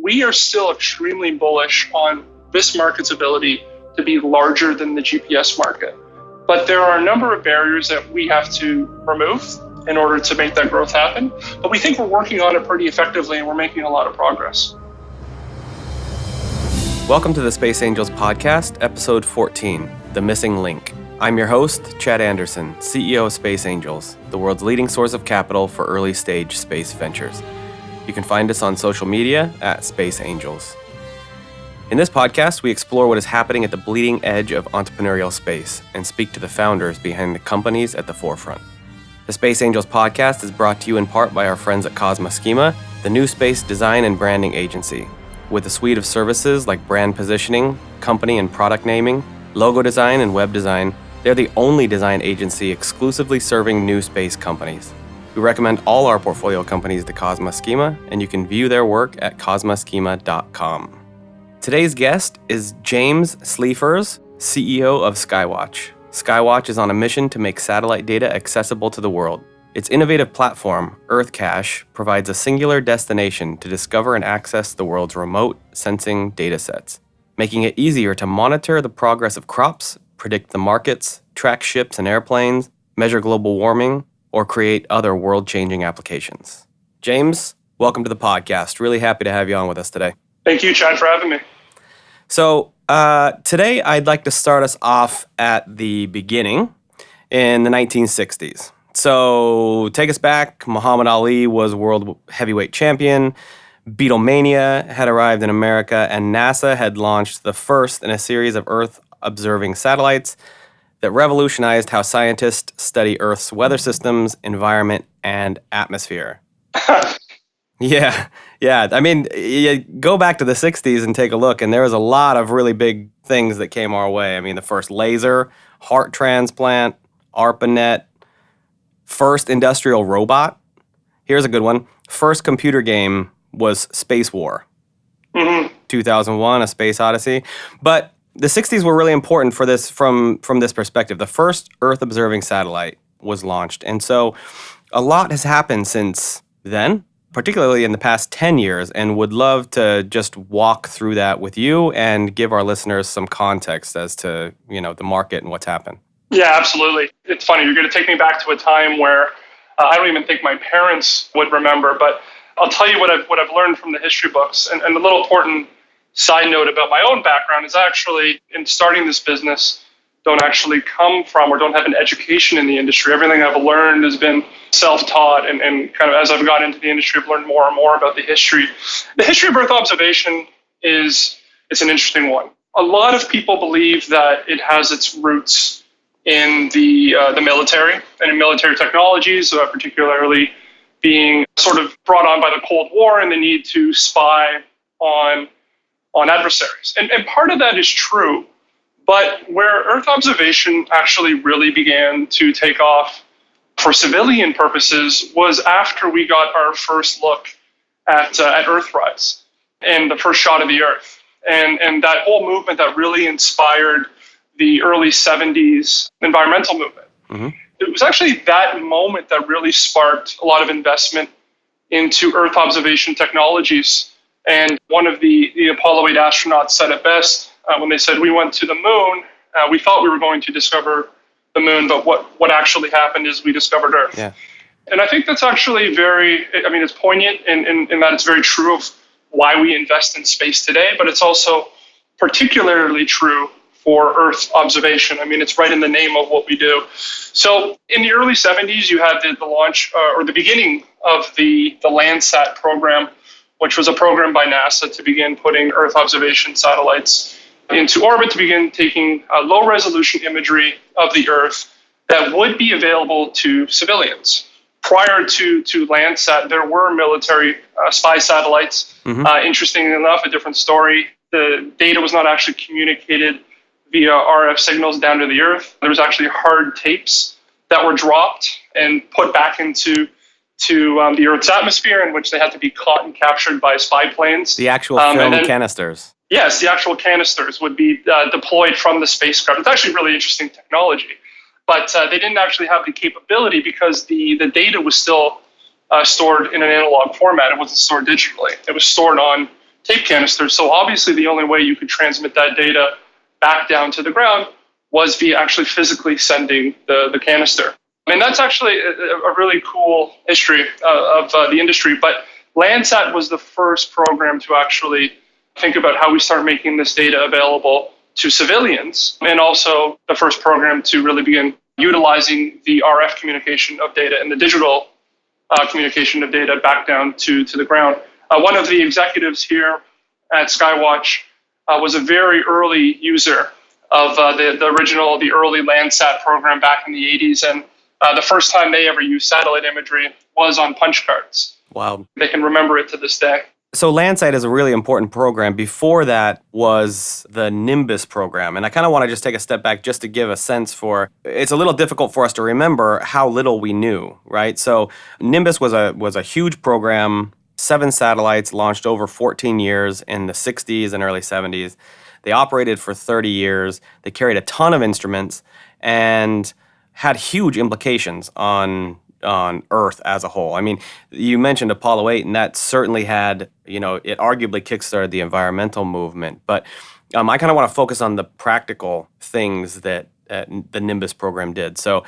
we are still extremely bullish on this market's ability to be larger than the GPS market. But there are a number of barriers that we have to remove in order to make that growth happen. But we think we're working on it pretty effectively and we're making a lot of progress. Welcome to the Space Angels podcast, episode 14, The Missing Link. I'm your host, Chad Anderson, CEO of Space Angels, the world's leading source of capital for early-stage space ventures. You can find us on social media at Space Angels. In this podcast, we explore what is happening at the bleeding edge of entrepreneurial space and speak to the founders behind the companies at the forefront. The Space Angels podcast is brought to you in part by our friends at Cosma Schema, the new space design and branding agency. With a suite of services like brand positioning, company and product naming, logo design, and web design, they're the only design agency exclusively serving new space companies. We recommend all our portfolio companies to Cosma Schema, and you can view their work at cosmaschema.com. Today's guest is James Slifierz, CEO of Skywatch. Skywatch is on a mission to make satellite data accessible to the world. Its innovative platform, Earth Cache, provides a singular destination to discover and access the world's remote sensing datasets, making it easier to monitor the progress of crops, predict the markets, track ships and airplanes, measure global warming, or create other world-changing applications. James, welcome to the podcast. Really happy to have you on with us today. Thank you, Chad, for having me. So today I'd like to start us off at the beginning in the 1960s. So take us back. Muhammad Ali was world heavyweight champion. Beatlemania had arrived in America, and NASA had launched the first in a series of Earth-observing satellites that revolutionized how scientists study Earth's weather systems, environment, and atmosphere. Yeah. I mean, you go back to the 60s and take a look, and there was a lot of really big things that came our way. I mean, the first laser, heart transplant, ARPANET, first industrial robot. Here's a good one. First computer game was Space War. 2001, A Space Odyssey. But the 60s were really important for this from this perspective. The first Earth-observing satellite was launched. And so a lot has happened since then, particularly in the past 10 years, and would love to just walk through that with you and give our listeners some context as to, the market and what's happened. Yeah, absolutely. It's funny. You're going to take me back to a time where I don't even think my parents would remember, but I'll tell you what I've learned from the history books. And a little important side note about my own background is actually in starting this business, don't actually come from or don't have an education in the industry. Everything I've learned has been self-taught, and kind of as I've got into the industry, I've learned more and more about the history. The history of Earth observation it's an interesting one. A lot of people believe that it has its roots in the military and in military technologies, particularly being sort of brought on by the Cold War and the need to spy on adversaries. And part of that is true, but where Earth observation actually really began to take off for civilian purposes was after we got our first look at Earthrise and the first shot of the Earth. And that whole movement that really inspired the early 70s environmental movement. Mm-hmm. It was actually that moment that really sparked a lot of investment into Earth observation technologies. And one of the Apollo 8 astronauts said it best when they said, we went to the moon, we thought we were going to discover the moon, but what actually happened is we discovered Earth. Yeah. And I think that's actually it's poignant in that it's very true of why we invest in space today, but it's also particularly true for Earth observation. I mean, it's right in the name of what we do. So in the early 70s, you had the launch or the beginning of the Landsat program, which was a program by NASA to begin putting Earth observation satellites into orbit, to begin taking low-resolution imagery of the Earth that would be available to civilians. Prior to Landsat, there were military spy satellites. Mm-hmm. Interestingly enough, a different story. The data was not actually communicated via RF signals down to the Earth. There was actually hard tapes that were dropped and put back into the Earth's atmosphere, in which they had to be caught and captured by spy planes. The actual film canisters. Yes, the actual canisters would be deployed from the spacecraft. It's actually really interesting technology. But they didn't actually have the capability because the data was still stored in an analog format. It wasn't stored digitally. It was stored on tape canisters. So obviously the only way you could transmit that data back down to the ground was via actually physically sending the canister. And that's actually a really cool history of the industry. But Landsat was the first program to actually think about how we start making this data available to civilians, and also the first program to really begin utilizing the RF communication of data and the digital communication of data back down to the ground. One of the executives here at Skywatch was a very early user of the early Landsat program back in the 80s, and the first time they ever used satellite imagery was on punch cards. Wow. They can remember it to this day. So Landsat is a really important program. Before that was the Nimbus program. And I kind of want to just take a step back just to give a sense for, it's a little difficult for us to remember how little we knew, right? So Nimbus was a huge program, 7 satellites launched over 14 years in the 60s and early 70s. They operated for 30 years. They carried a ton of instruments and had huge implications on Earth as a whole. I mean, you mentioned Apollo 8, and that certainly had, it arguably kickstarted the environmental movement. But I kind of want to focus on the practical things that the Nimbus program did. So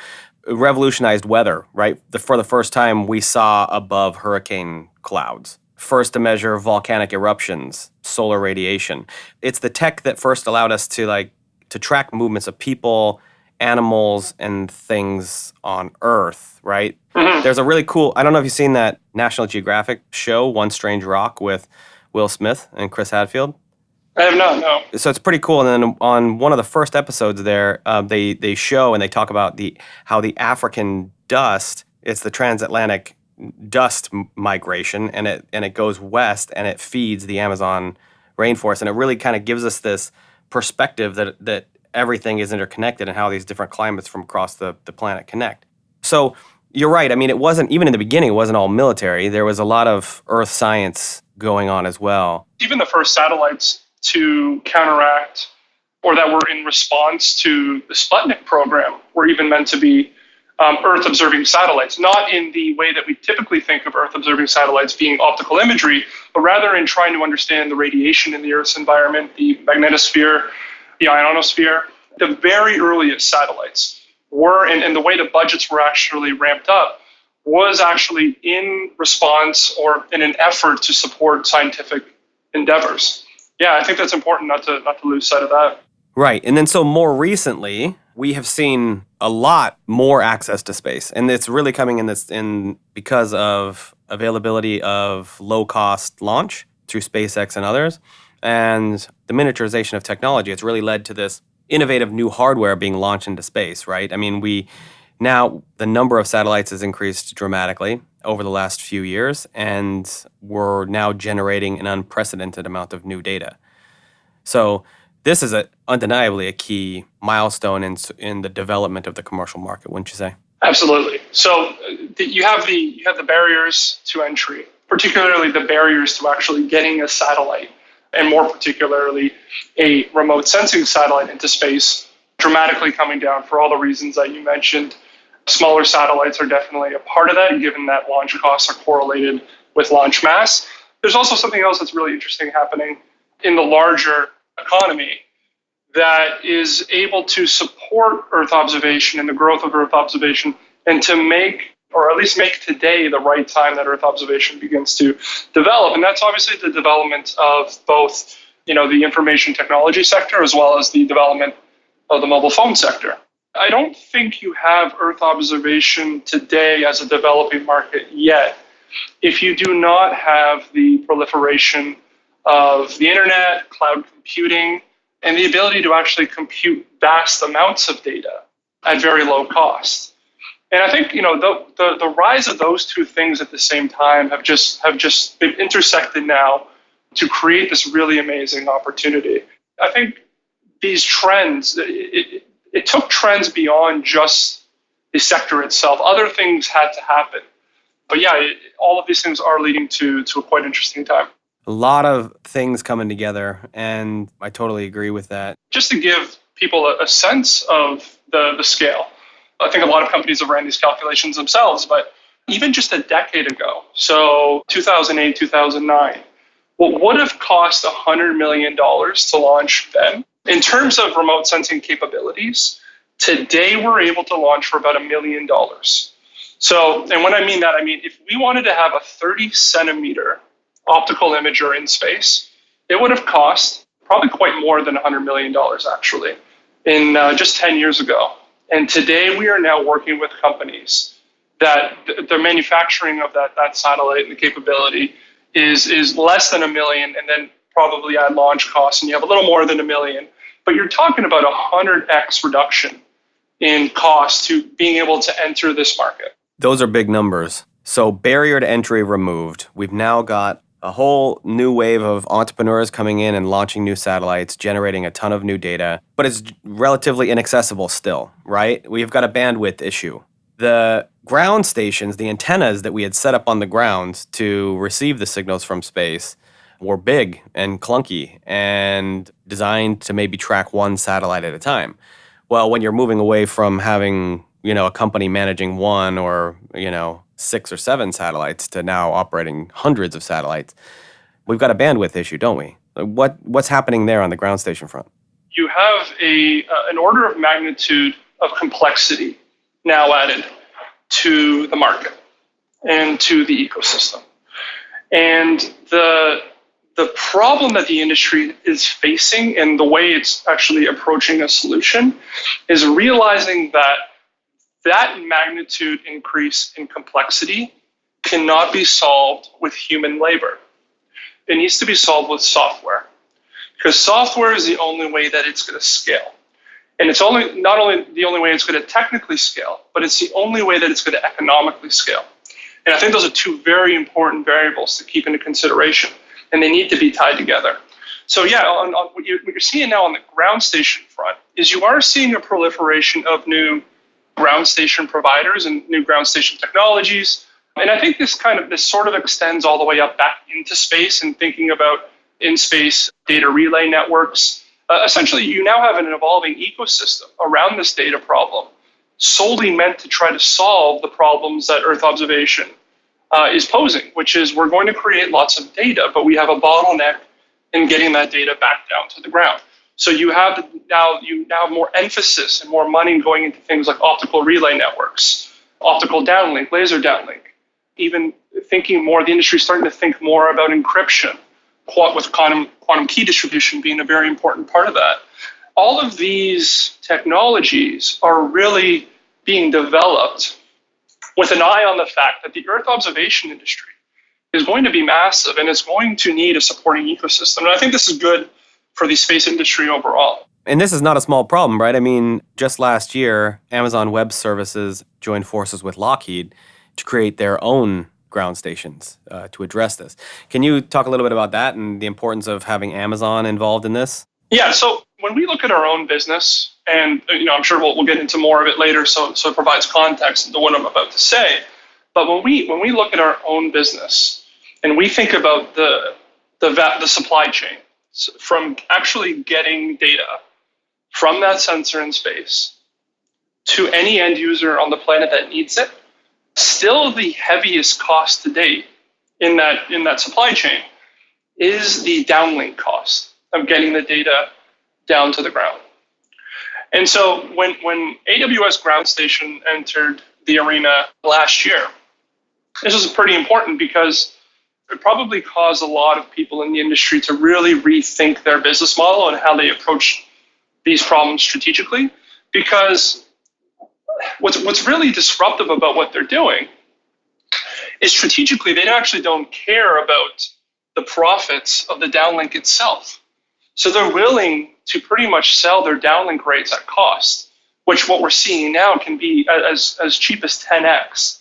it revolutionized weather, right? For the first time, we saw above hurricane clouds. First to measure volcanic eruptions, solar radiation. It's the tech that first allowed us to track movements of people, animals, and things on Earth, right? Mm-hmm. There's a really cool, I don't know if you've seen that National Geographic show, One Strange Rock, with Will Smith and Chris Hadfield. I have not, no. So it's pretty cool. And then on one of the first episodes there, they show and they talk about how the African dust, it's the transatlantic dust migration, and it goes west and it feeds the Amazon rainforest. And it really kind of gives us this perspective that everything is interconnected and how these different climates from across the planet connect. So you're right. I mean, it wasn't, even in the beginning, it wasn't all military. There was a lot of earth science going on as well. Even the first satellites to counteract or that were in response to the Sputnik program were even meant to be Earth-observing satellites, not in the way that we typically think of Earth-observing satellites being optical imagery, but rather in trying to understand the radiation in the Earth's environment, the magnetosphere, the ionosphere. The very earliest satellites were, and the way the budgets were actually ramped up, was actually in response or in an effort to support scientific endeavors. Yeah, I think that's important not to lose sight of that. Right. And then so more recently, we have seen a lot more access to space. And it's really coming in because of availability of low-cost launch through SpaceX and others. And the miniaturization of technology, it's really led to this innovative new hardware being launched into space, right? I mean, now the number of satellites has increased dramatically over the last few years, and we're now generating an unprecedented amount of new data. So this is undeniably a key milestone in the development of the commercial market, wouldn't you say? Absolutely. So you have the barriers to entry, particularly the barriers to actually getting a satellite, and more particularly a remote sensing satellite into space, dramatically coming down for all the reasons that you mentioned. Smaller satellites are definitely a part of that, given that launch costs are correlated with launch mass. There's also something else that's really interesting happening in the larger economy that is able to support Earth observation and the growth of Earth observation, and to make today the right time that Earth observation begins to develop. And that's obviously the development of both, the information technology sector as well as the development of the mobile phone sector. I don't think you have Earth observation today as a developing market yet if you do not have the proliferation of the internet, cloud computing, and the ability to actually compute vast amounts of data at very low cost. And I think the rise of those two things at the same time have just been intersected now to create this really amazing opportunity. I think these trends, it took trends beyond just the sector itself. Other things had to happen. But yeah, all of these things are leading to a quite interesting time. A lot of things coming together, and I totally agree with that. Just to give people a sense of the scale, I think a lot of companies have ran these calculations themselves, but even just a decade ago, so 2008, 2009, what would have cost $100 million to launch then, in terms of remote sensing capabilities, today we're able to launch for about $1 million. So, and when I mean that, I mean if we wanted to have a 30 centimeter optical imager in space, it would have cost probably quite more than $100 million actually in just 10 years ago. And today we are now working with companies that the manufacturing of that satellite and the capability is less than $1 million, and then probably add launch costs and you have a little more than $1 million. But you're talking about 100x reduction in cost to being able to enter this market. Those are big numbers. So barrier to entry removed. We've now got a whole new wave of entrepreneurs coming in and launching new satellites, generating a ton of new data, but it's relatively inaccessible still, right? We've got a bandwidth issue. The ground stations, the antennas that we had set up on the ground to receive the signals from space were big and clunky and designed to maybe track one satellite at a time. Well, when you're moving away from having, a company managing one or, 6 or 7 satellites to now operating hundreds of satellites, we've got a bandwidth issue, don't we? What's happening there on the ground station front? You have an order of magnitude of complexity now added to the market and to the ecosystem. And the problem that the industry is facing and the way it's actually approaching a solution is realizing that magnitude increase in complexity cannot be solved with human labor. It needs to be solved with software, because software is the only way that it's going to scale. And it's not only the only way it's going to technically scale, but it's the only way that it's going to economically scale. And I think those are two very important variables to keep into consideration, and they need to be tied together. So yeah, on what you're seeing now on the ground station front is you are seeing a proliferation of new ground station providers and new ground station technologies. And I think this sort of extends all the way up back into space and thinking about in-space data relay networks. Essentially, you now have an evolving ecosystem around this data problem, solely meant to try to solve the problems that Earth observation is posing, which is we're going to create lots of data, but we have a bottleneck in getting that data back down to the ground. So you now have more emphasis and more money going into things like optical relay networks, optical downlink, laser downlink. Even thinking more, the industry is starting to think more about encryption, with quantum key distribution being a very important part of that. All of these technologies are really being developed with an eye on the fact that the Earth observation industry is going to be massive and it's going to need a supporting ecosystem. And I think this is good for the space industry overall. And this is not a small problem, right? I mean, just last year, Amazon Web Services joined forces with Lockheed to create their own ground stations to address this. Can you talk a little bit about that and the importance of having Amazon involved in this? Yeah, so when we look at our own business, and I'm sure we'll get into more of it later, so it provides context to what I'm about to say. But when we look at our own business and we think about the supply chain, from actually getting data from that sensor in space to any end user on the planet that needs it, still the heaviest cost to date in that supply chain is the downlink cost of getting the data down to the ground. And so when AWS Ground Station entered the arena last year, this was pretty important because it probably caused a lot of people in the industry to really rethink their business model and how they approach these problems strategically. Because what's really disruptive about what they're doing is strategically they actually don't care about the profits of the downlink itself. So they're willing to pretty much sell their downlink rates at cost, which what we're seeing now can be as cheap as 10x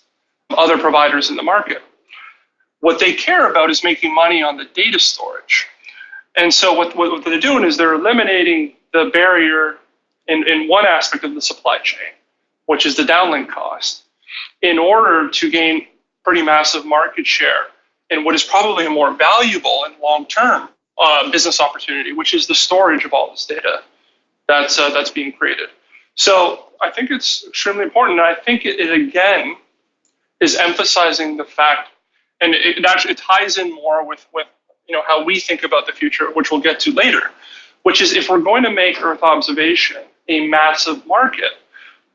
other providers in the market. What they care about is making money on the data storage. And so what they're doing is they're eliminating the barrier in one aspect of the supply chain, which is the downlink cost, in order to gain pretty massive market share in what is probably a more valuable and long-term business opportunity, which is the storage of all this data that's being created. So I think it's extremely important. And I think it again is emphasizing the fact, and it ties in more with how we think about the future, which we'll get to later, which is if we're going to make Earth observation a massive market,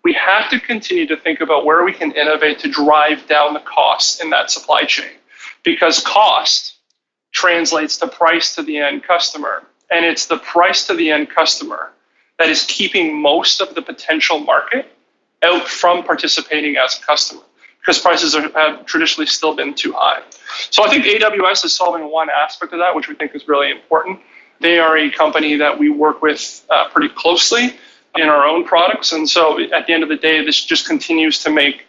we have to continue to think about where we can innovate to drive down the cost in that supply chain, because cost translates to price to the end customer. And it's the price to the end customer that is keeping most of the potential market out from participating as a customer, because prices have traditionally still been too high. So I think AWS is solving one aspect of that, which we think is really important. They are a company that we work with pretty closely in our own products. And so at the end of the day, this just continues to make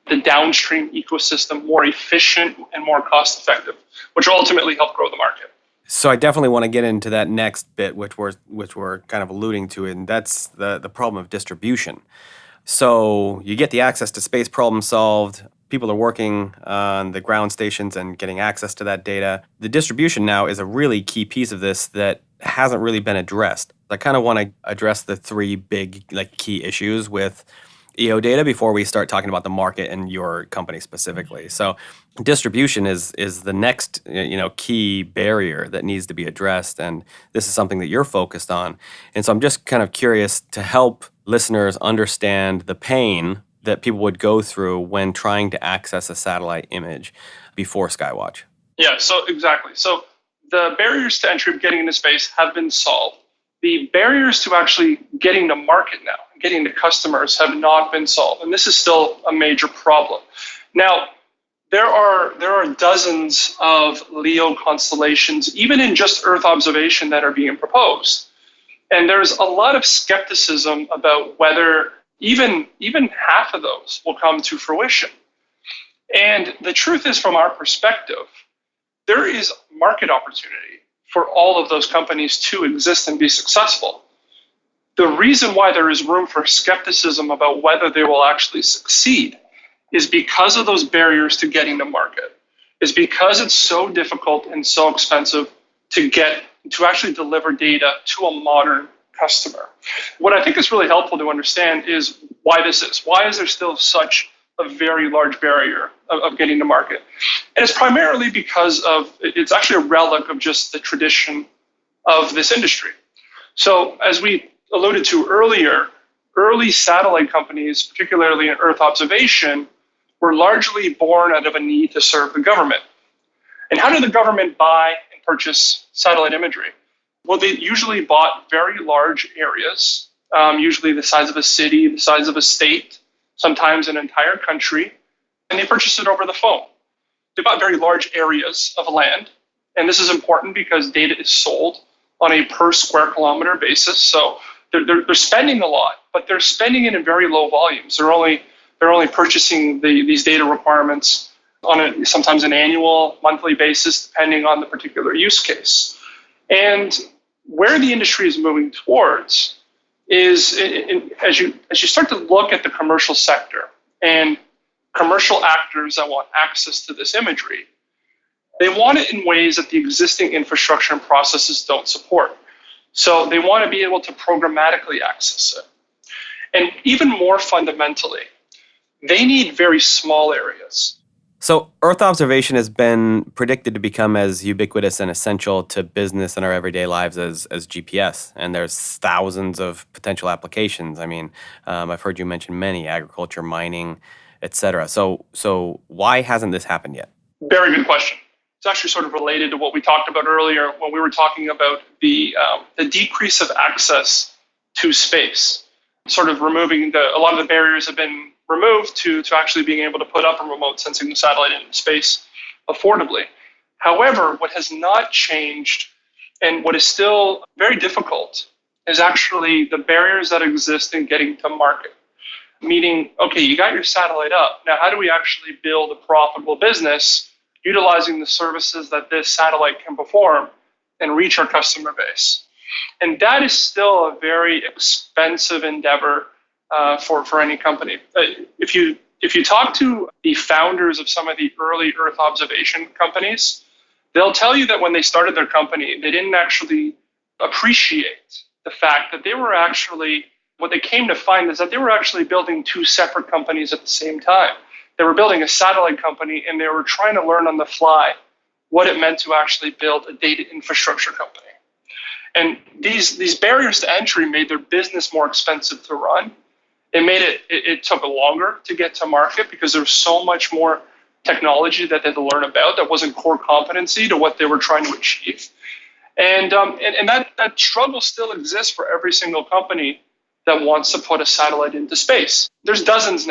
the downstream ecosystem more efficient and more cost effective, which will ultimately help grow the market. So I definitely want to get into that next bit, which we're kind of alluding to, and that's the problem of distribution. So you get the access to space problem solved. People are working on the ground stations and getting access to that data. The distribution now is a really key piece of this that hasn't really been addressed. I kind of want to address the three big key issues with EO data before we start talking about the market and your company specifically. So distribution is the next key barrier that needs to be addressed, and this is something that you're focused on. And so I'm just kind of curious to help listeners understand the pain that people would go through when trying to access a satellite image before Skywatch. Yeah, so exactly. So the barriers to entry of getting into space have been solved. The barriers to actually getting to market now, getting to customers, have not been solved. And this is still a major problem. Now, there are dozens of LEO constellations, even in just Earth observation, that are being proposed. And there's a lot of skepticism about whether even half of those will come to fruition. And the truth is, from our perspective, there is market opportunity for all of those companies to exist and be successful. The reason why there is room for skepticism about whether they will actually succeed is because of those barriers to getting to market, is because it's so difficult and so expensive to actually deliver data to a modern customer. What I think is really helpful to understand is why this is. Why is there still such a very large barrier of getting to market? And it's primarily because it's actually a relic of just the tradition of this industry. So as we alluded to earlier, early satellite companies, particularly in Earth observation, were largely born out of a need to serve the government. And how did the government buy and purchase satellite imagery? Well, they usually bought very large areas, usually the size of a city, the size of a state, sometimes an entire country, and they purchased it over the phone. They bought very large areas of land, and this is important because data is sold on a per square kilometer basis. So they're spending a lot, but they're spending it in very low volumes. They're only purchasing these data requirements on sometimes an annual, monthly basis, depending on the particular use case. And where the industry is moving towards is, as you start to look at the commercial sector and commercial actors that want access to this imagery, they want it in ways that the existing infrastructure and processes don't support. So they want to be able to programmatically access it. And even more fundamentally, they need very small areas. So Earth observation has been predicted to become as ubiquitous and essential to business and our everyday lives as GPS. And there's thousands of potential applications. I mean, I've heard you mention many: agriculture, mining, et cetera. So why hasn't this happened yet? Very good question. It's actually sort of related to what we talked about earlier when we were talking about the decrease of access to space. Sort of removing a lot of the barriers have been removed to actually being able to put up a remote sensing satellite into space affordably. However, what has not changed and what is still very difficult is actually the barriers that exist in getting to market. Meaning, okay, you got your satellite up. Now, how do we actually build a profitable business utilizing the services that this satellite can perform and reach our customer base? And that is still a very expensive endeavor for any company. If you talk to the founders of some of the early Earth observation companies, they'll tell you that when they started their company, they didn't actually appreciate the fact that they were actually, what they came to find is that they were actually building two separate companies at the same time. They were building a satellite company, and they were trying to learn on the fly what it meant to actually build a data infrastructure company. And these barriers to entry made their business more expensive to run. It took longer to get to market because there's so much more technology that they had to learn about that wasn't core competency to what they were trying to achieve. And that struggle still exists for every single company that wants to put a satellite into space. There's dozens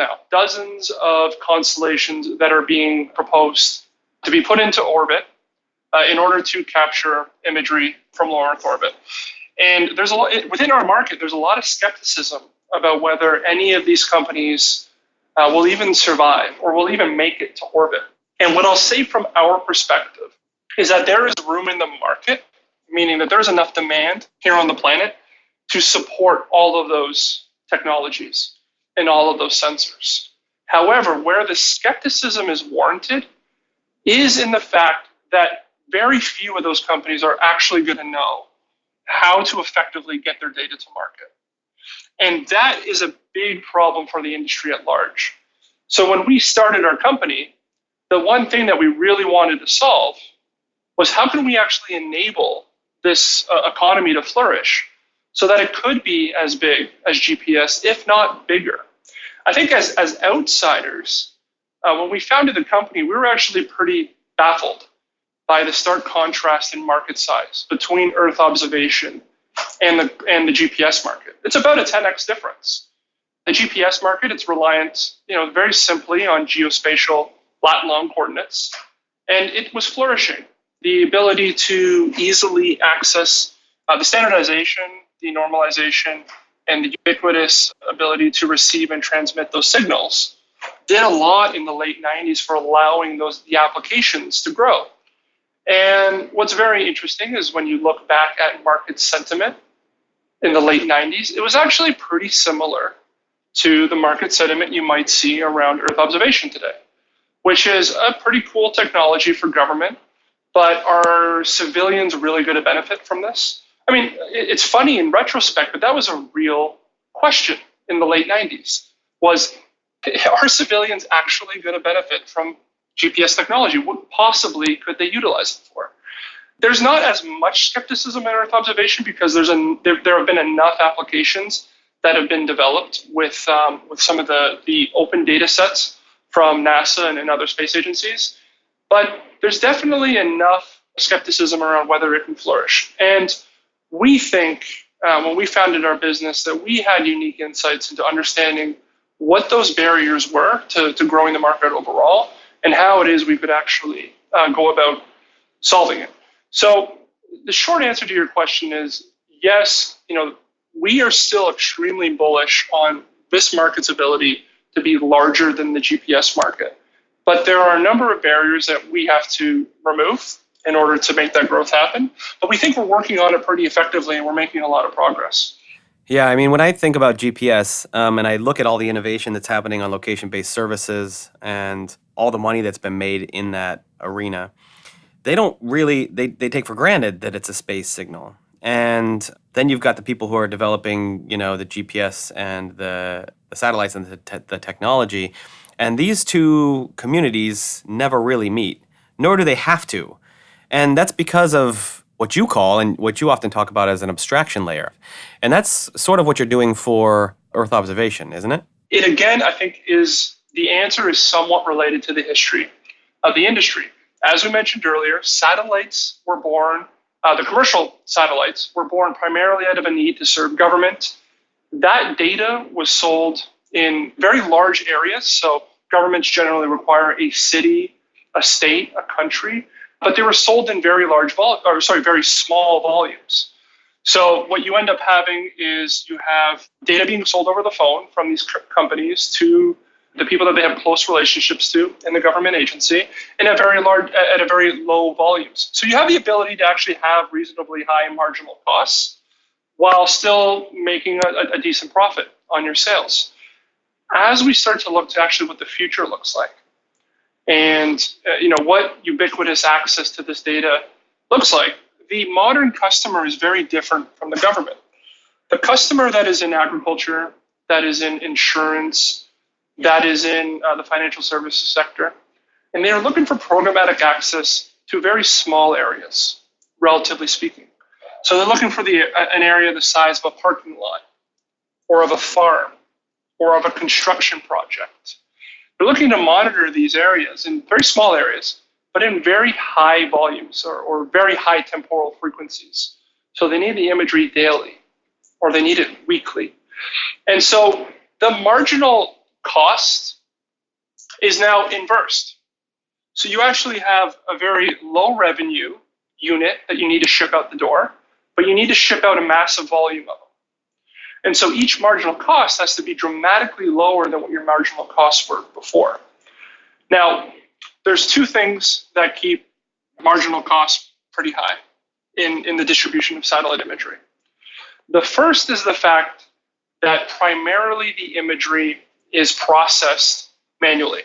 of constellations that are being proposed to be put into orbit in order to capture imagery from low Earth orbit. And there's a lot within our market. There's a lot of skepticism about whether any of these companies will even survive or will even make it to orbit. And what I'll say from our perspective is that there is room in the market, meaning that there's enough demand here on the planet to support all of those technologies and all of those sensors. However, where the skepticism is warranted is in the fact that very few of those companies are actually going to know how to effectively get their data to market. And that is a big problem for the industry at large. So when we started our company, the one thing that we really wanted to solve was how can we actually enable this economy to flourish so that it could be as big as GPS, if not bigger. I think as outsiders, when we founded the company, we were actually pretty baffled by the stark contrast in market size between Earth observation and the GPS market. It's about a 10x difference. The GPS market, it's reliant, very simply on geospatial lat long coordinates, and it was flourishing. The ability to easily access the standardization, the normalization, and the ubiquitous ability to receive and transmit those signals did a lot in the late 90s for allowing the applications to grow. And what's very interesting is when you look back at market sentiment in the late 90s, it was actually pretty similar to the market sentiment you might see around Earth observation today, which is a pretty cool technology for government, but are civilians really going to benefit from this? I mean, it's funny in retrospect, but that was a real question in the late 90s, was, are civilians actually going to benefit from GPS technology? What possibly could they utilize it for? There's not as much skepticism in Earth observation because there have been enough applications that have been developed with some of the open data sets from NASA and other space agencies. But there's definitely enough skepticism around whether it can flourish. And we think when we founded our business that we had unique insights into understanding what those barriers were to growing the market overall and how it is we could actually go about solving it. So the short answer to your question is yes, we are still extremely bullish on this market's ability to be larger than the GPS market. But there are a number of barriers that we have to remove in order to make that growth happen. But we think we're working on it pretty effectively and we're making a lot of progress. Yeah, I mean, when I think about GPS and I look at all the innovation that's happening on location-based services and all the money that's been made in that arena, they don't really, they take for granted that it's a space signal. And then you've got the people who are developing, the GPS and the satellites and the technology. And these two communities never really meet, nor do they have to. And that's because of what you call and what you often talk about as an abstraction layer. And that's sort of what you're doing for Earth observation, isn't it? It, again, I think the answer is somewhat related to the history of the industry. As we mentioned earlier, satellites were born, the commercial satellites were born primarily out of a need to serve government. That data was sold in very large areas. So governments generally require a city, a state, a country, but they were sold in very small volumes. So what you end up having is you have data being sold over the phone from these companies to the people that they have close relationships to in the government agency at a very low volumes. So you have the ability to actually have reasonably high marginal costs while still making a decent profit on your sales. As we start to look to actually what the future looks like and what ubiquitous access to this data looks like, the modern customer is very different from the government. The customer that is in agriculture, that is in insurance, that is in the financial services sector, and they are looking for programmatic access to very small areas, relatively speaking. So they're looking for an area the size of a parking lot, or of a farm, or of a construction project. They're looking to monitor these areas in very small areas, but in very high volumes or very high temporal frequencies. So they need the imagery daily, or they need it weekly. And so the marginal cost is now inversed. So you actually have a very low revenue unit that you need to ship out the door, but you need to ship out a massive volume of them. And so each marginal cost has to be dramatically lower than what your marginal costs were before. Now, there's two things that keep marginal costs pretty high in the distribution of satellite imagery. The first is the fact that primarily the imagery is processed manually.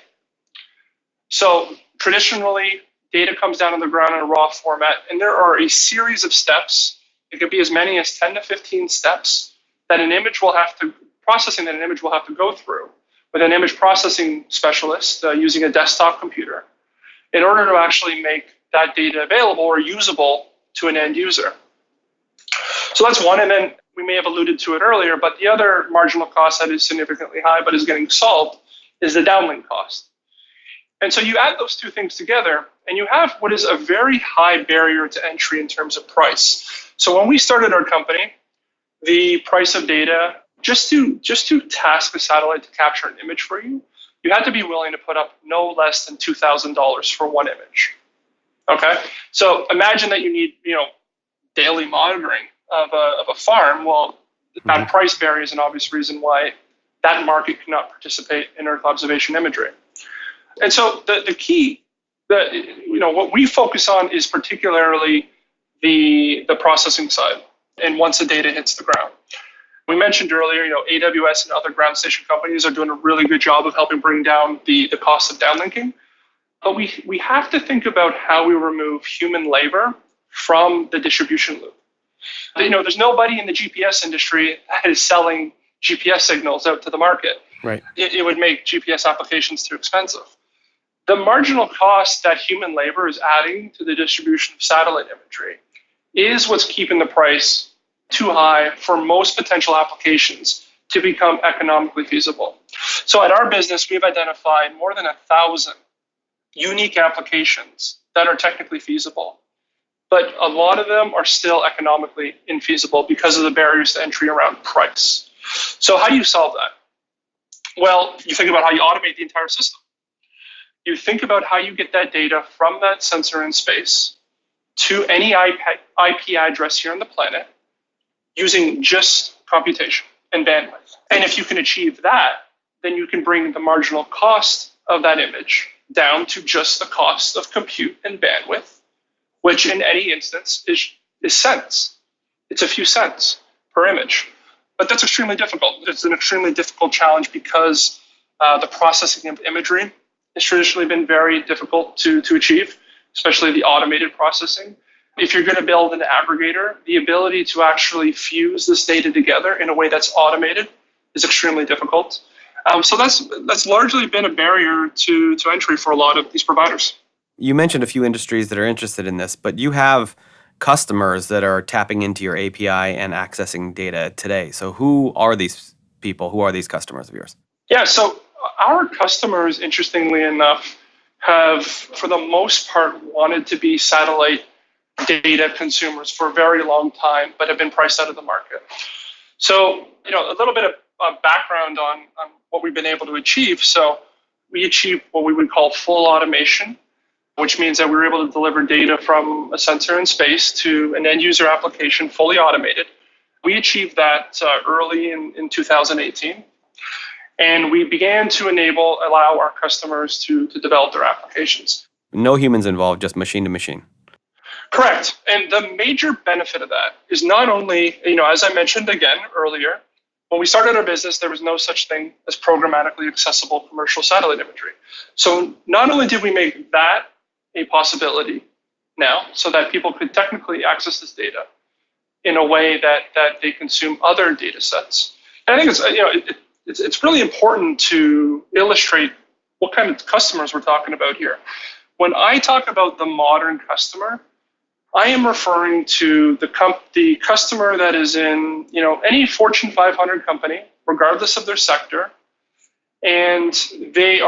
So traditionally, data comes down on the ground in a raw format, and there are a series of steps. It could be as many as 10 to 15 steps that an image will have to go through with an image processing specialist using a desktop computer in order to actually make that data available or usable to an end user. So that's one, and then we may have alluded to it earlier, but the other marginal cost that is significantly high but is getting solved is the downlink cost. And so you add those two things together, and you have what is a very high barrier to entry in terms of price. So when we started our company, the price of data, just to task a satellite to capture an image for you, you had to be willing to put up no less than $2,000 for one image. Okay, so imagine that you need daily monitoring of a farm. Well, that price barrier is an obvious reason why that market cannot participate in Earth observation imagery. And so the key, what we focus on is particularly the processing side, and once the data hits the ground. We mentioned earlier, AWS and other ground station companies are doing a really good job of helping bring down the cost of downlinking. But we have to think about how we remove human labor from the distribution loop. There's nobody in the GPS industry that is selling GPS signals out to the market. Right. It would make GPS applications too expensive. The marginal cost that human labor is adding to the distribution of satellite imagery is what's keeping the price too high for most potential applications to become economically feasible. So at our business, we've identified more than 1,000 unique applications that are technically feasible, but a lot of them are still economically infeasible because of the barriers to entry around price. So how do you solve that? Well, you think about how you automate the entire system. You think about how you get that data from that sensor in space to any IP address here on the planet using just computation and bandwidth. And if you can achieve that, then you can bring the marginal cost of that image down to just the cost of compute and bandwidth, which in any instance is cents. It's a few cents per image. But that's extremely difficult. It's an extremely difficult challenge because the processing of imagery has traditionally been very difficult to achieve, especially the automated processing. If you're going to build an aggregator, the ability to actually fuse this data together in a way that's automated is extremely difficult. So that's largely been a barrier to entry for a lot of these providers. You mentioned a few industries that are interested in this, but you have customers that are tapping into your API and accessing data today. So who are these people? Who are these customers of yours? Yeah, so our customers, interestingly enough, have, for the most part, wanted to be satellite data consumers for a very long time, but have been priced out of the market. So, a little bit of background on what we've been able to achieve. So we achieved what we would call full automation, which means that we were able to deliver data from a sensor in space to an end user application fully automated. We achieved that early in 2018. And we began to allow our customers to develop their applications. No humans involved, just machine to machine. Correct. And the major benefit of that is not only, as I mentioned again earlier, when we started our business, there was no such thing as programmatically accessible commercial satellite imagery. So not only did we make that a possibility now, so that people could technically access this data in a way that they consume other data sets. And I think it's really important to illustrate what kind of customers we're talking about here. When I talk about the modern customer, I am referring to the customer that is in, any Fortune 500 company, regardless of their sector, and they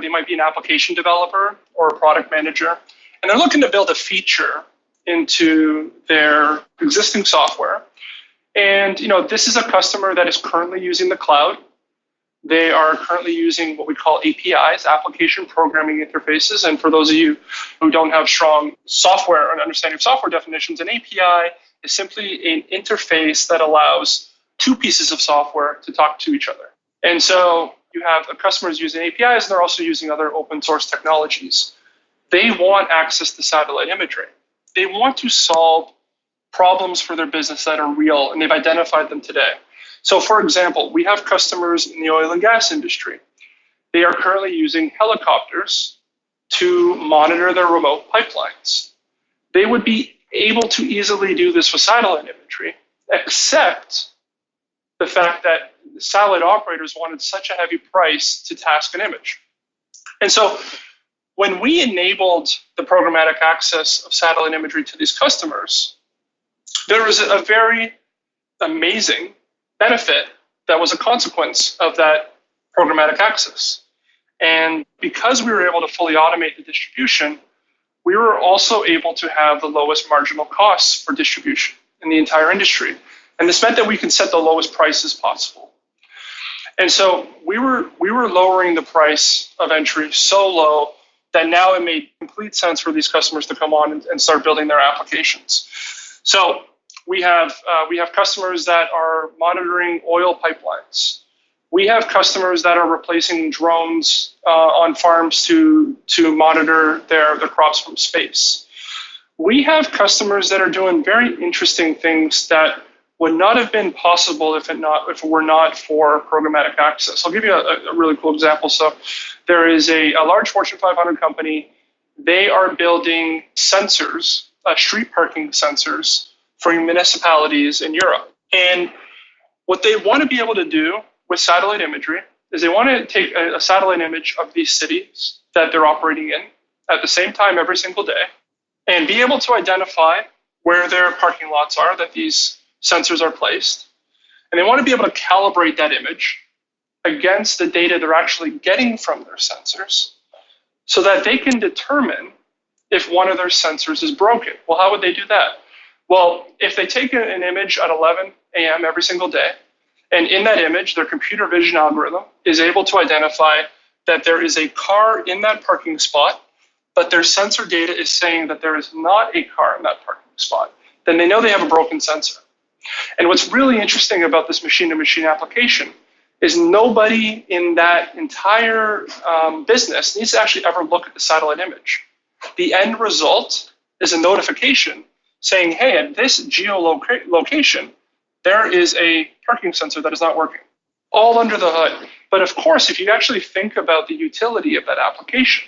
might be an application developer or a product manager, and they're looking to build a feature into their existing software. And this is a customer that is currently using the cloud. They are currently using what we call APIs, application programming interfaces. And for those of you who don't have strong software and understanding of software definitions, an API is simply an interface that allows two pieces of software to talk to each other. And so you have customers using APIs, and they're also using other open source technologies. They want access to satellite imagery. They want to solve problems for their business that are real, and they've identified them today. So for example, we have customers in the oil and gas industry. They are currently using helicopters to monitor their remote pipelines. They would be able to easily do this with satellite imagery, except the fact that satellite operators wanted such a heavy price to task an image. And so when we enabled the programmatic access of satellite imagery to these customers, there was a very amazing benefit that was a consequence of that programmatic access. And because we were able to fully automate the distribution, we were also able to have the lowest marginal costs for distribution in the entire industry. And this meant that we could set the lowest prices possible. And so we were lowering the price of entry so low that now it made complete sense for these customers to come on and start building their applications. So we have customers that are monitoring oil pipelines. We have customers that are replacing drones on farms to monitor their crops from space. We have customers that are doing very interesting things that would not have been possible if it were not for programmatic access. I'll give you a really cool example. So there is a large Fortune 500 company. They are building sensors, street parking sensors for municipalities in Europe. And what they want to be able to do with satellite imagery is they want to take a satellite image of these cities that they're operating in at the same time every single day and be able to identify where their parking lots are that these sensors are placed. And they want to be able to calibrate that image against the data they're actually getting from their sensors so that they can determine if one of their sensors is broken. Well, how would they do that? Well, if they take an image at 11 a.m. every single day, and in that image, their computer vision algorithm is able to identify that there is a car in that parking spot, but their sensor data is saying that there is not a car in that parking spot, then they know they have a broken sensor. And what's really interesting about this machine-to-machine application is nobody in that entire business needs to actually ever look at the satellite image. The end result is a notification saying, hey, at this geolocation, there is a parking sensor that is not working, all under the hood. But of course, if you actually think about the utility of that application,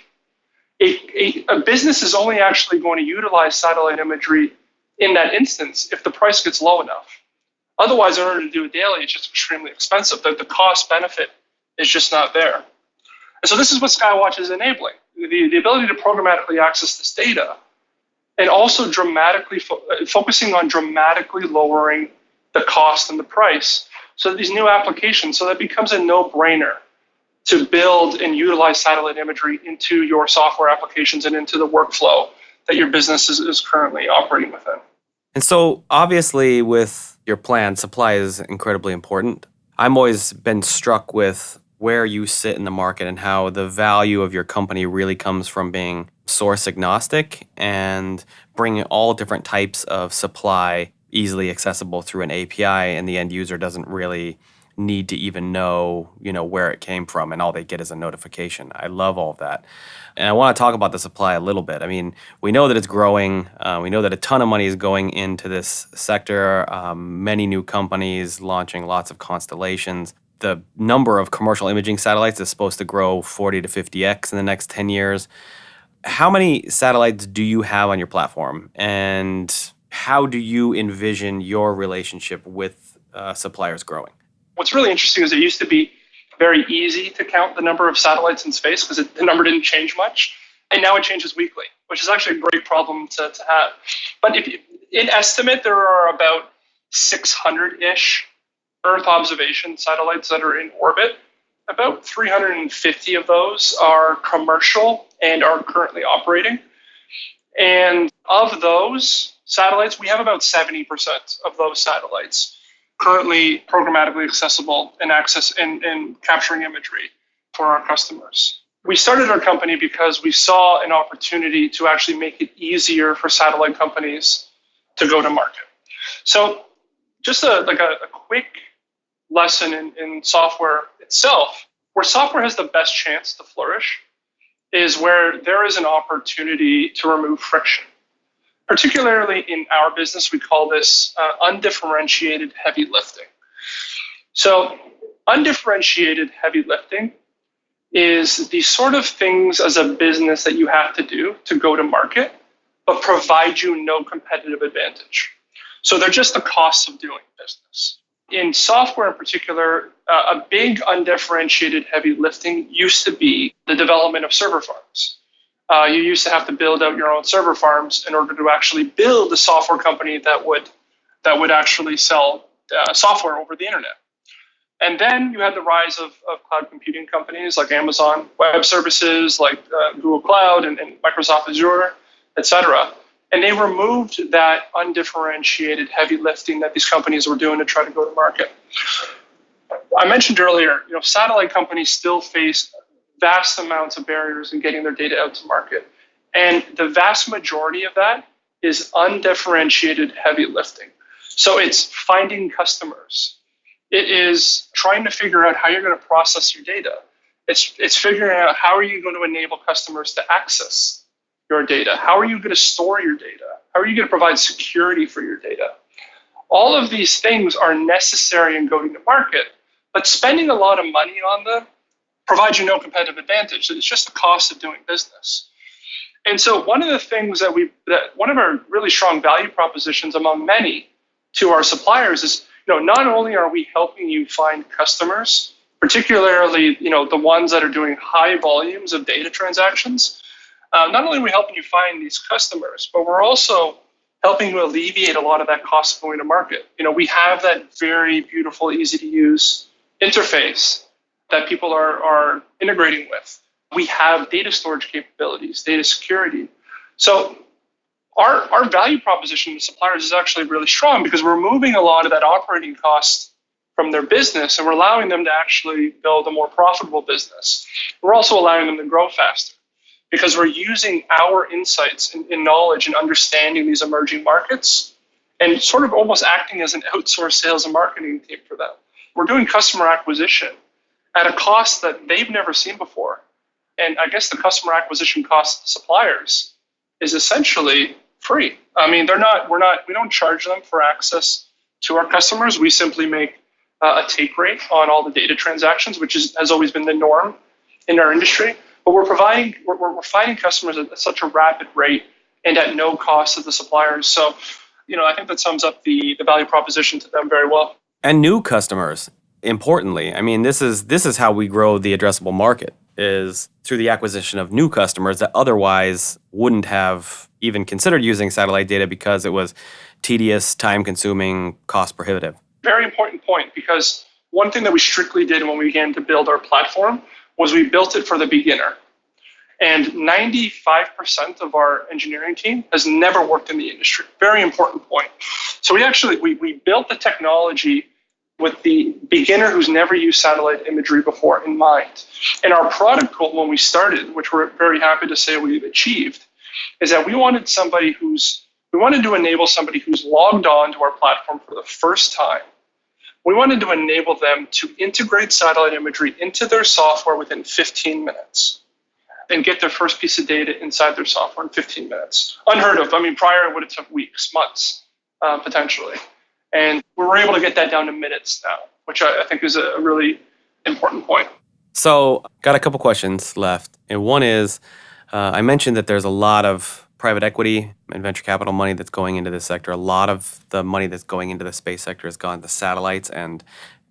a business is only actually going to utilize satellite imagery in that instance if the price gets low enough. Otherwise, in order to do it daily, it's just extremely expensive. The cost benefit is just not there. And so this is what Skywatch is enabling, the ability to programmatically access this data and also dramatically focusing on dramatically lowering the cost and the price. So these new applications, so that becomes a no-brainer to build and utilize satellite imagery into your software applications and into the workflow that your business is currently operating within. And so obviously with your plan, supply is incredibly important. I'm always been struck with where you sit in the market and how the value of your company really comes from being source agnostic and bringing all different types of supply easily accessible through an API, and the end user doesn't really need to even know, where it came from, and all they get is a notification. I love all of that. And I want to talk about the supply a little bit. I mean, we know that it's growing. We know that a ton of money is going into this sector. Many new companies launching lots of constellations. The number of commercial imaging satellites is supposed to grow 40 to 50x in the next 10 years. How many satellites do you have on your platform? And how do you envision your relationship with suppliers growing? What's really interesting is it used to be very easy to count the number of satellites in space because the number didn't change much. And now it changes weekly, which is actually a great problem to have. But in estimate, there are about 600-ish Earth observation satellites that are in orbit. About 350 of those are commercial and are currently operating. And of those satellites, we have about 70% of those satellites currently programmatically accessible and access and capturing imagery for our customers. We started our company because we saw an opportunity to actually make it easier for satellite companies to go to market. So just a quick lesson in software itself, where software has the best chance to flourish is where there is an opportunity to remove friction. Particularly in our business, we call this undifferentiated heavy lifting. So undifferentiated heavy lifting is the sort of things as a business that you have to do to go to market, but provide you no competitive advantage. So they're just the costs of doing business. In software in particular, a big undifferentiated heavy lifting used to be the development of server farms. You used to have to build out your own server farms in order to actually build a software company that would actually sell software over the internet. And then you had the rise of cloud computing companies like Amazon Web Services, like Google Cloud and Microsoft Azure, et cetera. And they removed that undifferentiated heavy lifting that these companies were doing to try to go to market. I mentioned earlier, satellite companies still face vast amounts of barriers in getting their data out to market. And the vast majority of that is undifferentiated heavy lifting. So it's finding customers. It is trying to figure out how you're going to process your data. It's figuring out how are you going to enable customers to access your data? How are you going to store your data? How are you going to provide security for your data? All of these things are necessary in going to market, but spending a lot of money on them provides you no competitive advantage. It's just the cost of doing business. And so one of the things that one of our really strong value propositions among many to our suppliers is, not only are we helping you find customers, particularly, the ones that are doing high volumes of data transactions, not only are we helping you find these customers, but we're also helping you alleviate a lot of that cost of going to market. We have that very beautiful, easy to use interface that people are integrating with. We have data storage capabilities, data security. So our value proposition to suppliers is actually really strong because we're moving a lot of that operating cost from their business and we're allowing them to actually build a more profitable business. We're also allowing them to grow faster because we're using our insights and knowledge and understanding these emerging markets and sort of almost acting as an outsourced sales and marketing team for them. We're doing customer acquisition at a cost that they've never seen before. And I guess the customer acquisition cost to suppliers is essentially free. I mean, we don't charge them for access to our customers. We simply make a take rate on all the data transactions, which has always been the norm in our industry. But we're finding customers at such a rapid rate and at no cost to the suppliers. So, I think that sums up the value proposition to them very well. And new customers, importantly. I mean, this is how we grow the addressable market, is through the acquisition of new customers that otherwise wouldn't have even considered using satellite data because it was tedious, time-consuming, cost-prohibitive. Very important point, because one thing that we strictly did when we began to build our platform was we built it for the beginner. And 95% of our engineering team has never worked in the industry. Very important point. So we built the technology with the beginner who's never used satellite imagery before in mind. And our product goal when we started, which we're very happy to say we've achieved, is that we wanted to enable somebody who's logged on to our platform for the first time. We wanted to enable them to integrate satellite imagery into their software within 15 minutes and get their first piece of data inside their software in 15 minutes. Unheard of. I mean, prior it would have took weeks, months, potentially. And we were able to get that down to minutes now, which I think is a really important point. So, got a couple questions left. And one is, I mentioned that there's a lot of private equity and venture capital money that's going into this sector. A lot of the money that's going into the space sector has gone to satellites and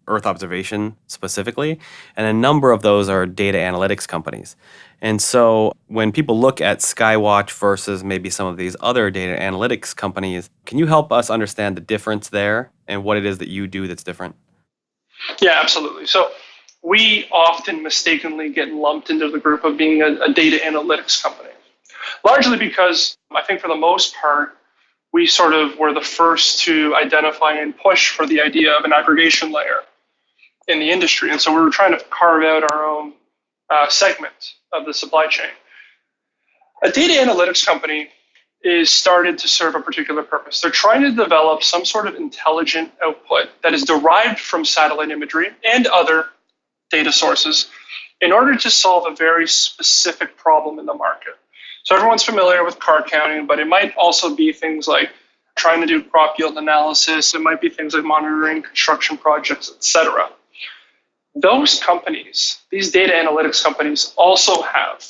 Earth observation specifically, and a number of those are data analytics companies. And so when people look at Skywatch versus maybe some of these other data analytics companies, can you help us understand the difference there and what it is that you do that's different? Yeah, absolutely. So we often mistakenly get lumped into the group of being a data analytics company, largely because I think for the most part, we sort of were the first to identify and push for the idea of an aggregation layer in the industry. And so we were trying to carve out our own segment of the supply chain. A data analytics company is started to serve a particular purpose. They're trying to develop some sort of intelligent output that is derived from satellite imagery and other data sources in order to solve a very specific problem in the market. So everyone's familiar with car counting, but it might also be things like trying to do crop yield analysis. It might be things like monitoring construction projects, etc. Those companies, these data analytics companies, also have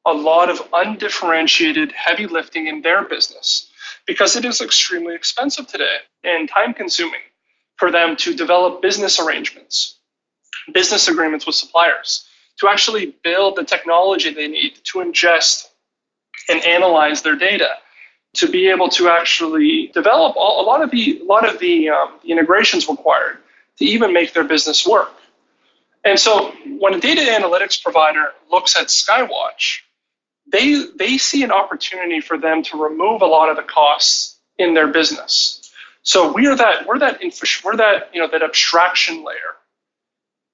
a lot of undifferentiated heavy lifting in their business because it is extremely expensive today and time consuming for them to develop business arrangements, business agreements with suppliers, to actually build the technology they need to ingest and analyze their data, to be able to actually develop a lot of the integrations required to even make their business work. And so when a data analytics provider looks at Skywatch, they see an opportunity for them to remove a lot of the costs in their business. So we're that abstraction layer,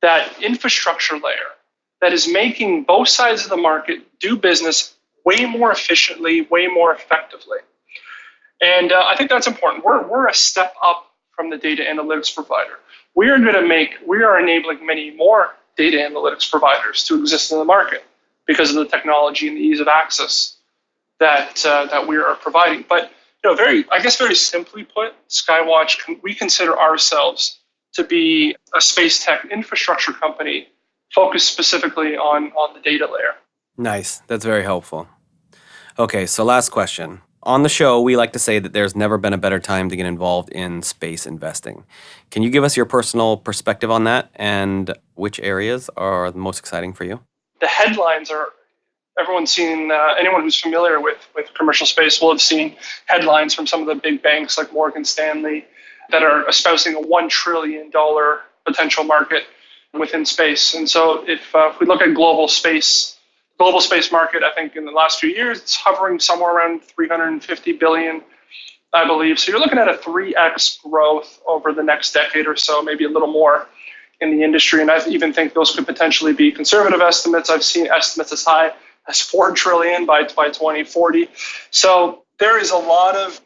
that infrastructure layer that is making both sides of the market do business way more efficiently, way more effectively. And I think that's important. We're a step up from the data analytics provider. We are enabling many more data analytics providers to exist in the market because of the technology and the ease of access that we are providing. But very simply put, Skywatch, we consider ourselves to be a space tech infrastructure company focused specifically on the data layer. Nice. That's very helpful. Okay, so last question. On the show, we like to say that there's never been a better time to get involved in space investing. Can you give us your personal perspective on that and which areas are the most exciting for you? The headlines are, everyone's seen, anyone who's familiar with commercial space will have seen headlines from some of the big banks like Morgan Stanley that are espousing a $1 trillion potential market within space. And so if we look at global space market, I think in the last few years, it's hovering somewhere around 350 billion, I believe. So you're looking at a 3x growth over the next decade or so, maybe a little more in the industry. And I even think those could potentially be conservative estimates. I've seen estimates as high as 4 trillion by 2040. So there's a lot of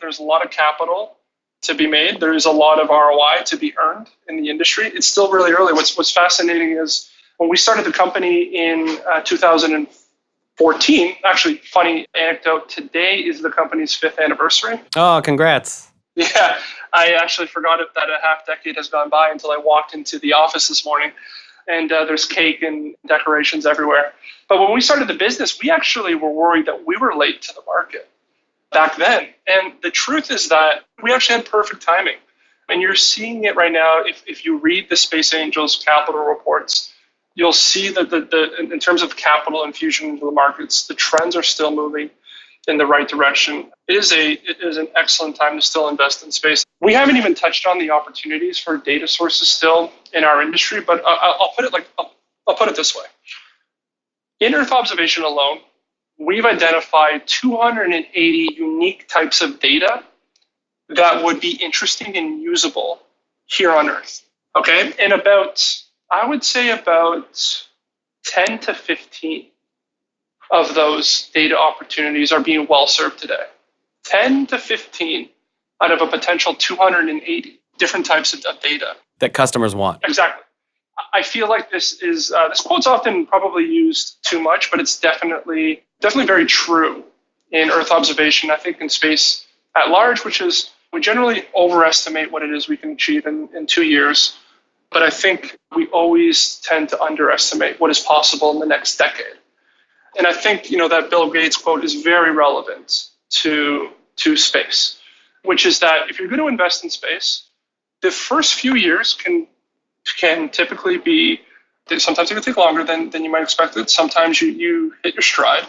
capital to be made. There is a lot of ROI to be earned in the industry. It's still really early. What's fascinating is when we started the company in 2014, actually, funny anecdote, today is the company's 5th anniversary. Oh, congrats. Yeah, I actually forgot that a half decade has gone by until I walked into the office this morning, and there's cake and decorations everywhere. But when we started the business, we actually were worried that we were late to the market back then. And the truth is that we actually had perfect timing. And you're seeing it right now. If you read the Space Angels capital reports, you'll see that in terms of capital infusion into the markets, the trends are still moving in the right direction. It is an excellent time to still invest in space. We haven't even touched on the opportunities for data sources still in our industry, but I'll put it this way. In Earth observation alone, we've identified 280 unique types of data that would be interesting and usable here on Earth. Okay, and I would say about 10 to 15 of those data opportunities are being well served today. 10 to 15 out of a potential 280 different types of data that customers want. Exactly. I feel like this quote's often probably used too much, but it's definitely very true in Earth observation. I think in space at large, which is we generally overestimate what it is we can achieve in 2 years. But I think we always tend to underestimate what is possible in the next decade. And I think, that Bill Gates quote is very relevant to space, which is that if you're going to invest in space, the first few years can can typically be, sometimes it can take longer than you might expect it. Sometimes you hit your stride.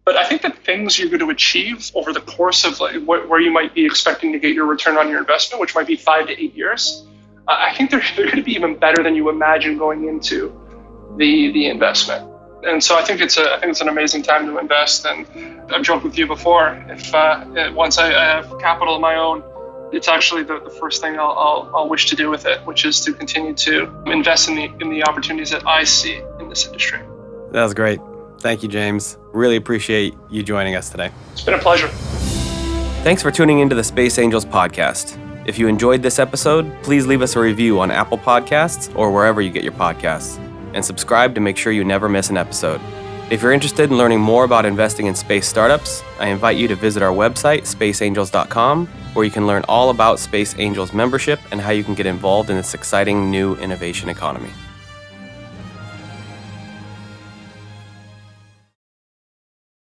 But I think the things you're going to achieve over the course of where you might be expecting to get your return on your investment, which might be 5 to 8 years, I think they're going to be even better than you imagine going into the investment. And so I think it's an amazing time to invest. And I've joked with you before, if once I have capital of my own, it's actually the first thing I'll wish to do with it, which is to continue to invest in the opportunities that I see in this industry. That was great. Thank you, James. Really appreciate you joining us today. It's been a pleasure. Thanks for tuning into the Space Angels podcast. If you enjoyed this episode, please leave us a review on Apple Podcasts or wherever you get your podcasts, and subscribe to make sure you never miss an episode. If you're interested in learning more about investing in space startups, I invite you to visit our website, spaceangels.com, where you can learn all about Space Angels membership and how you can get involved in this exciting new innovation economy.